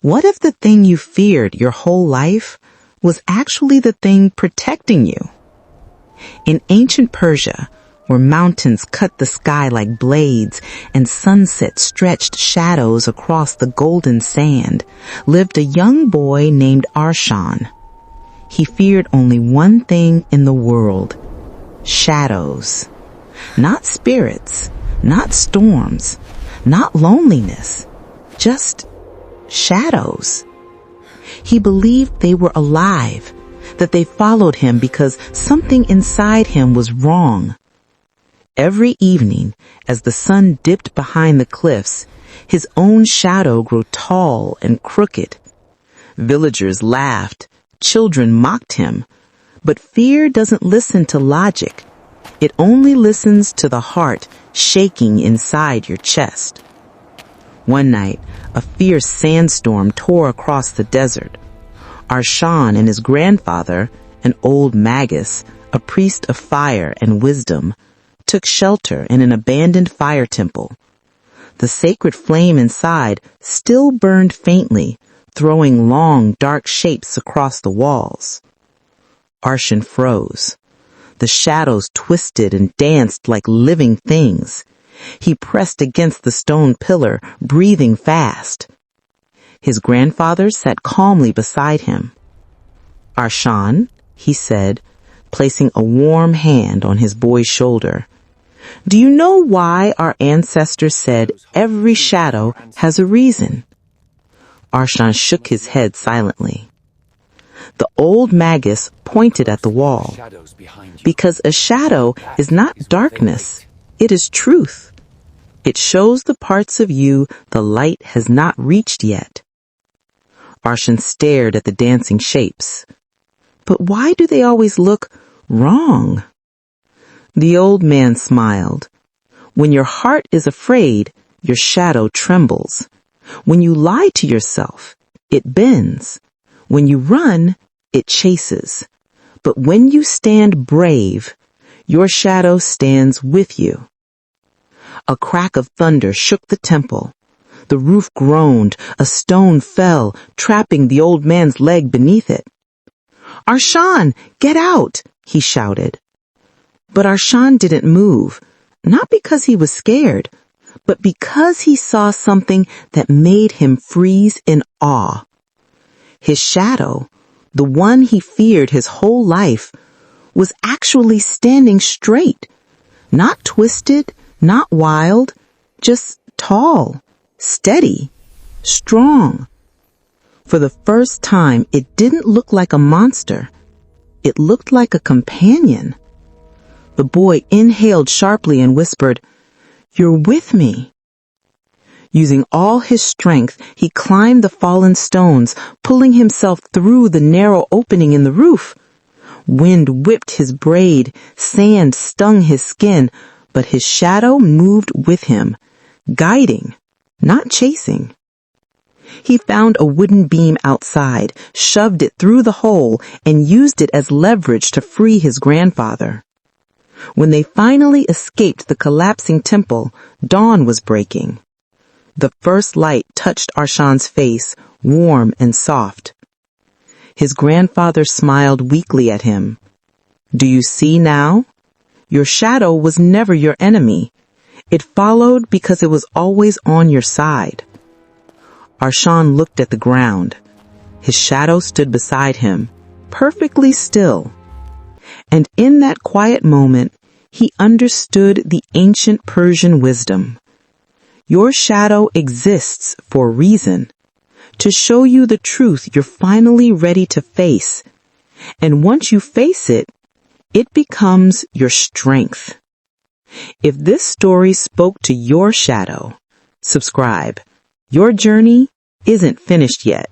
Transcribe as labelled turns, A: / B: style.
A: What if the thing you feared your whole life was actually the thing protecting you? In ancient Persia, where mountains cut the sky like blades and sunsets stretched shadows across the golden sand, lived a young boy named Arshan. He feared only one thing in the world: shadows. Not spirits, not storms, not loneliness, just shadows. He believed they were alive, that they followed him because something inside him was wrong. Every evening, as the sun dipped behind the cliffs, his own shadow grew tall and crooked. Villagers laughed, children mocked him, but fear doesn't listen to logic. It only listens to the heart shaking inside your chest. One night, a fierce sandstorm tore across the desert. Arshan and his grandfather, an old magus, a priest of fire and wisdom, took shelter in an abandoned fire temple. The sacred flame inside still burned faintly, throwing long, dark shapes across the walls. Arshan froze. The shadows twisted and danced like living things. He pressed against the stone pillar, breathing fast. His grandfather sat calmly beside him. "Arshan," he said, placing a warm hand on his boy's shoulder, "do you know why our ancestors said every shadow has a reason?" Arshan shook his head silently. The old magus pointed at the wall. "Because a shadow is not darkness, it is truth. It shows the parts of you the light has not reached yet." Arshan stared at the dancing shapes. "But why do they always look wrong?" The old man smiled. "When your heart is afraid, your shadow trembles. When you lie to yourself, it bends. When you run, it chases. But when you stand brave, your shadow stands with you." A crack of thunder shook the temple. The roof groaned, a stone fell, trapping the old man's leg beneath it. "Arshan, get out!" he shouted. But Arshan didn't move, not because he was scared, but because he saw something that made him freeze in awe. His shadow, the one he feared his whole life, was actually standing straight, not twisted, not wild, just tall, steady, strong. For the first time, it didn't look like a monster. It looked like a companion. The boy inhaled sharply and whispered, "You're with me." Using all his strength, he climbed the fallen stones, pulling himself through the narrow opening in the roof. Wind whipped his braid, sand stung his skin, but his shadow moved with him, guiding, not chasing. He found a wooden beam outside, shoved it through the hole, and used it as leverage to free his grandfather. When they finally escaped the collapsing temple, dawn was breaking. The first light touched Arshan's face, warm and soft. His grandfather smiled weakly at him. "Do you see now? Your shadow was never your enemy. It followed because it was always on your side." Arshan looked at the ground. His shadow stood beside him, perfectly still. And in that quiet moment, he understood the ancient Persian wisdom. Your shadow exists for a reason, to show you the truth you're finally ready to face. And once you face it, it becomes your strength. If this story spoke to your shadow, subscribe. Your journey isn't finished yet.